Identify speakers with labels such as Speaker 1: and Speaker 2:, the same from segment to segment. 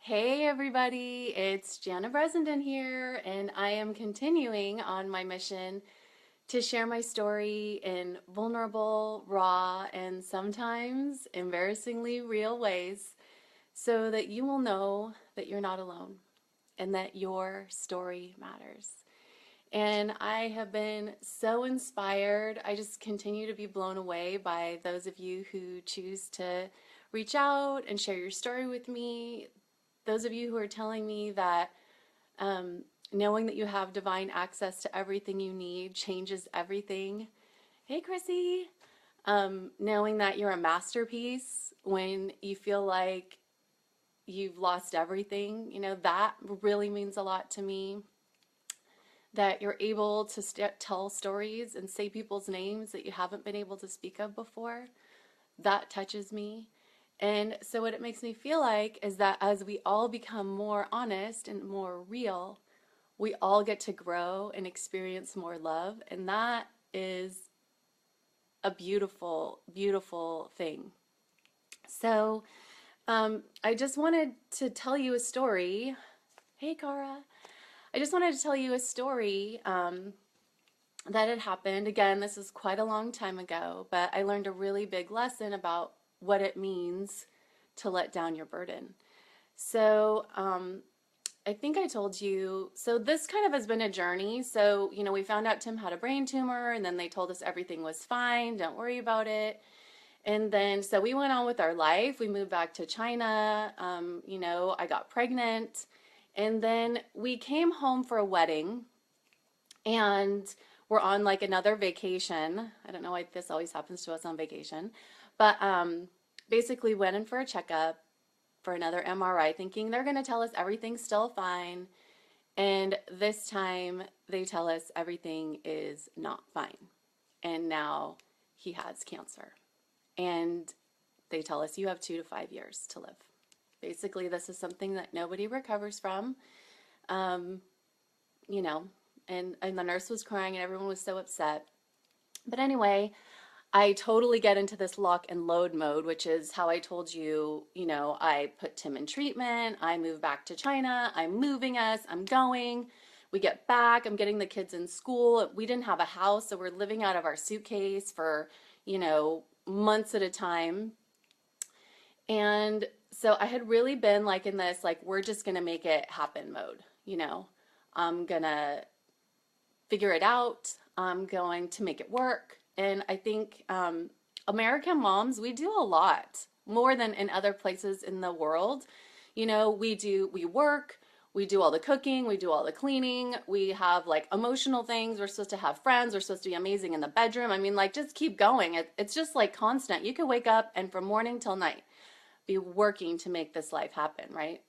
Speaker 1: Hey everybody, it's Jana Bresenden here, and I am continuing on my mission to share my story in vulnerable, raw, and sometimes embarrassingly real ways so that you will know that you're not alone and that your story matters. And I have been so inspired. I just continue to be blown away by those of you who choose to reach out and share your story with me. Those of you who are telling me that knowing that you have divine access to everything you need changes everything. Hey, Chrissy. Knowing that you're a masterpiece when you feel like you've lost everything, that really means a lot to me. That you're able to tell stories and say people's names that you haven't been able to speak of before, that touches me. And so, what it makes me feel like is that as we all become more honest and more real, we all get to grow and experience more love. And that is a beautiful, beautiful thing. So, I just wanted to tell you a story. Hey, Cara. I just wanted to tell you a story that had happened. Again, this is quite a long time ago, but I learned a really big lesson about what it means to let down your burden. So, I think I told you, so this kind of has been a journey. So, we found out Tim had a brain tumor, and then they told us everything was fine, don't worry about it. And then, so we went on with our life. We moved back to China. I got pregnant. And then we came home for a wedding, and we're on like another vacation. I don't know why this always happens to us on vacation, but basically went in for a checkup for another MRI, thinking they're going to tell us everything's still fine. And this time they tell us everything is not fine. And now he has cancer. And they tell us you have 2 to 5 years to live. Basically, this is something that nobody recovers from. Um, you know, and the nurse was crying and everyone was so upset. But anyway, I totally get into this lock and load mode, which is how I told you, I put Tim in treatment, I move back to China, I'm moving us, I'm going. We get back, I'm getting the kids in school. We didn't have a house, so we're living out of our suitcase for, months at a time. And so I had really been like in this, like, we're just gonna make it happen mode, I'm gonna figure it out. I'm going to make it work. And I think American moms, we do a lot more than in other places in the world. We work, we do all the cooking, we do all the cleaning, we have like emotional things. We're supposed to have friends, we're supposed to be amazing in the bedroom. I mean, like, just keep going. It's just like constant. You could wake up and from morning till night be working to make this life happen, right?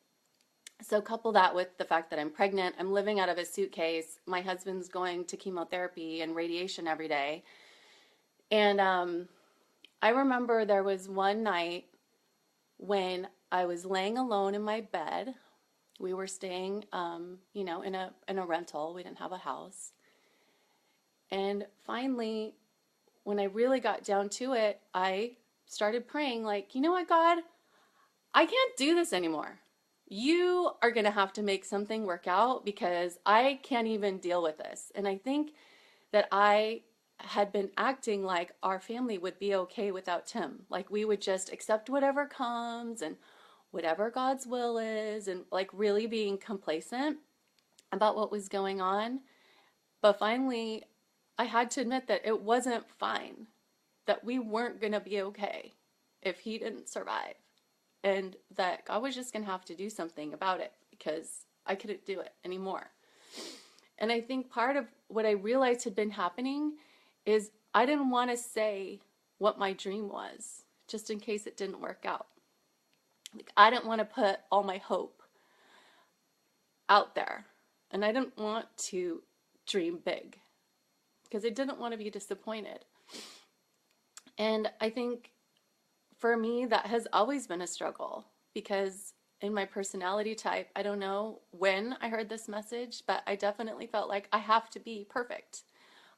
Speaker 1: So couple that with the fact that I'm pregnant, I'm living out of a suitcase, my husband's going to chemotherapy and radiation every day. And I remember there was one night when I was laying alone in my bed. We were staying, in a rental. We didn't have a house. And finally, when I really got down to it, I started praying, like, you know what, God, I can't do this anymore. You are going to have to make something work out because I can't even deal with this. And I think that I had been acting like our family would be okay without Tim. Like we would just accept whatever comes and whatever God's will is, and like really being complacent about what was going on. But finally, I had to admit that it wasn't fine, that we weren't going to be okay if he didn't survive, and that God was just going to have to do something about it because I couldn't do it anymore. And I think part of what I realized had been happening is I didn't want to say what my dream was just in case it didn't work out. Like, I didn't want to put all my hope out there, and I didn't want to dream big because I didn't want to be disappointed. And I think for me, that has always been a struggle because in my personality type, I don't know when I heard this message, but I definitely felt like I have to be perfect.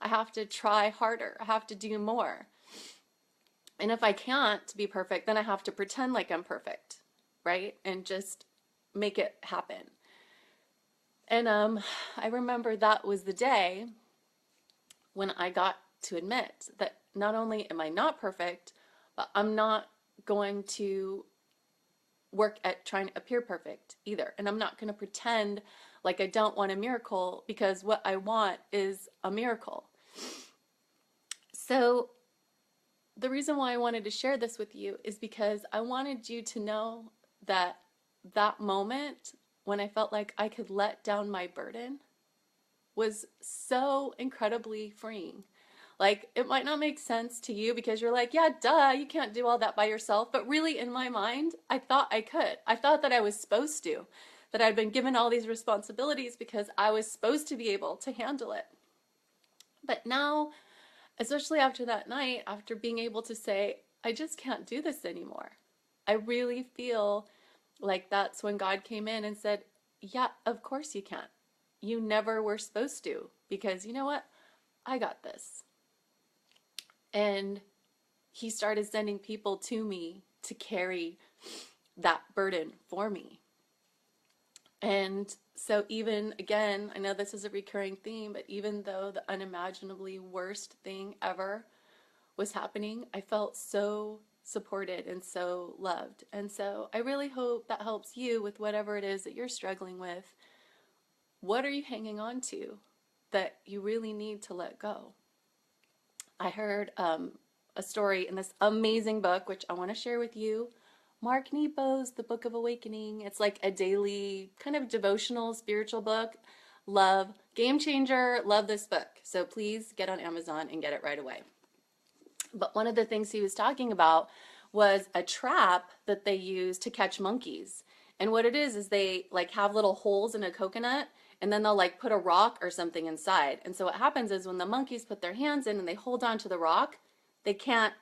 Speaker 1: I have to try harder. I have to do more. And if I can't be perfect, then I have to pretend like I'm perfect, right? And just make it happen. And I remember that was the day when I got to admit that not only am I not perfect, but I'm not going to work at trying to appear perfect either. And I'm not going to pretend like I don't want a miracle, because what I want is a miracle. So the reason why I wanted to share this with you is because I wanted you to know that that moment when I felt like I could let down my burden was so incredibly freeing. Like, it might not make sense to you because you're like, yeah, duh, you can't do all that by yourself. But really, in my mind, I thought I could. I thought that I was supposed to, that I'd been given all these responsibilities because I was supposed to be able to handle it. But now, especially after that night, after being able to say, I just can't do this anymore, I really feel like that's when God came in and said, yeah, of course you can. You never were supposed to, because you know what? I got this. And he started sending people to me to carry that burden for me. And so even, again, I know this is a recurring theme, but even though the unimaginably worst thing ever was happening, I felt so supported and so loved. And so I really hope that helps you with whatever it is that you're struggling with. What are you hanging on to that you really need to let go? I heard a story in this amazing book, which I want to share with you. Mark Nepo's The Book of Awakening. It's like a daily kind of devotional, spiritual book. Love, game changer, love this book. So please get on Amazon and get it right away. But one of the things he was talking about was a trap that they use to catch monkeys. And what it is they like have little holes in a coconut, and then they'll like put a rock or something inside. And so what happens is when the monkeys put their hands in and they hold on to the rock, they can't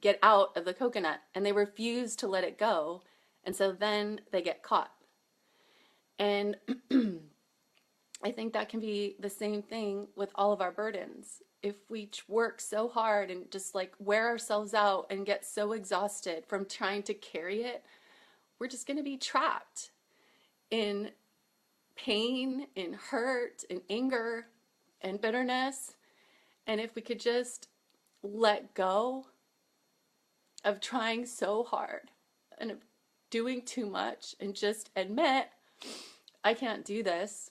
Speaker 1: get out of the coconut and they refuse to let it go. And so then they get caught. And I think that can be the same thing with all of our burdens. If we work so hard and just like wear ourselves out and get so exhausted from trying to carry it, we're just going to be trapped in pain, in hurt, in anger, and bitterness. And if we could just let go of trying so hard and of doing too much and just admit, I can't do this,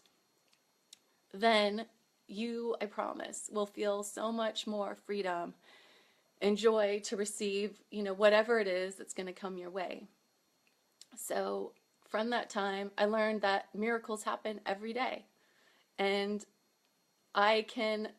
Speaker 1: then you, I promise, will feel so much more freedom and joy to receive, whatever it is that's going to come your way. So from that time, I learned that miracles happen every day. And I can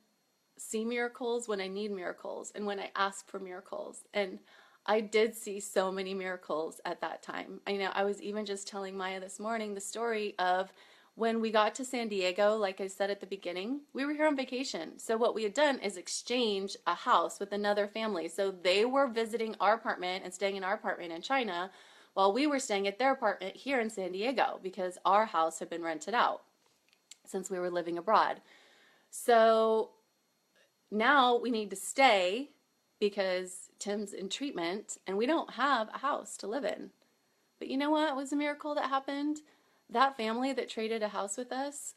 Speaker 1: see miracles when I need miracles and when I ask for miracles. And I did see so many miracles at that time. I was even just telling Maya this morning the story of when we got to San Diego. Like I said at the beginning, we were here on vacation. So what we had done is exchange a house with another family. So they were visiting our apartment and staying in our apartment in China while we were staying at their apartment here in San Diego because our house had been rented out since we were living abroad. So now we need to stay because Tim's in treatment and we don't have a house to live in. But you know what was a miracle that happened? That family that traded a house with us,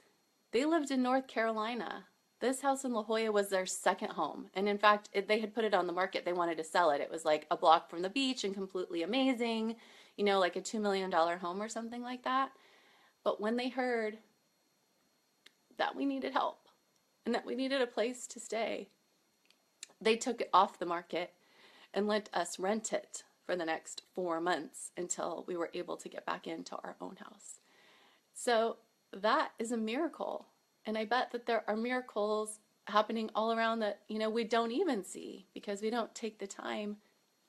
Speaker 1: they lived in North Carolina. This house in La Jolla was their second home. And in fact, they had put it on the market. They wanted to sell it. It was like a block from the beach and completely amazing, like a $2 million home or something like that. But when they heard that we needed help and that we needed a place to stay, they took it off the market and let us rent it for the next 4 months until we were able to get back into our own house. So that is a miracle. And I bet that there are miracles happening all around that, we don't even see because we don't take the time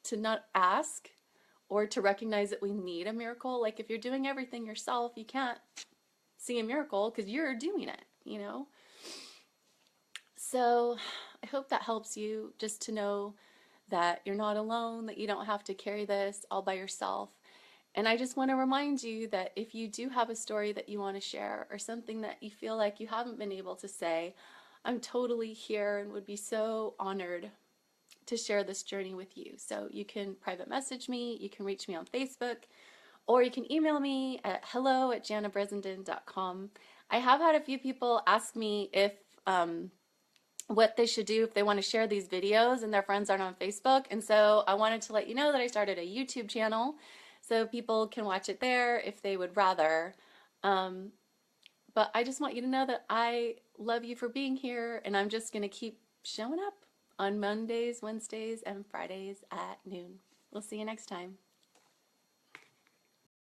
Speaker 1: to not ask or to recognize that we need a miracle. Like if you're doing everything yourself, you can't see a miracle because you're doing it, So I hope that helps you just to know that you're not alone, that you don't have to carry this all by yourself. And I just want to remind you that if you do have a story that you want to share or something that you feel like you haven't been able to say, I'm totally here and would be so honored to share this journey with you. So you can private message me, you can reach me on Facebook, or you can email me at hello@jannabressenden.com. I have had a few people ask me if what they should do if they want to share these videos and their friends aren't on Facebook. And so I wanted to let you know that I started a YouTube channel so people can watch it there if they would rather. Um, but I just want you to know that I love you for being here, and I'm just going to keep showing up on Mondays, Wednesdays, and Fridays at noon. We'll see you next time.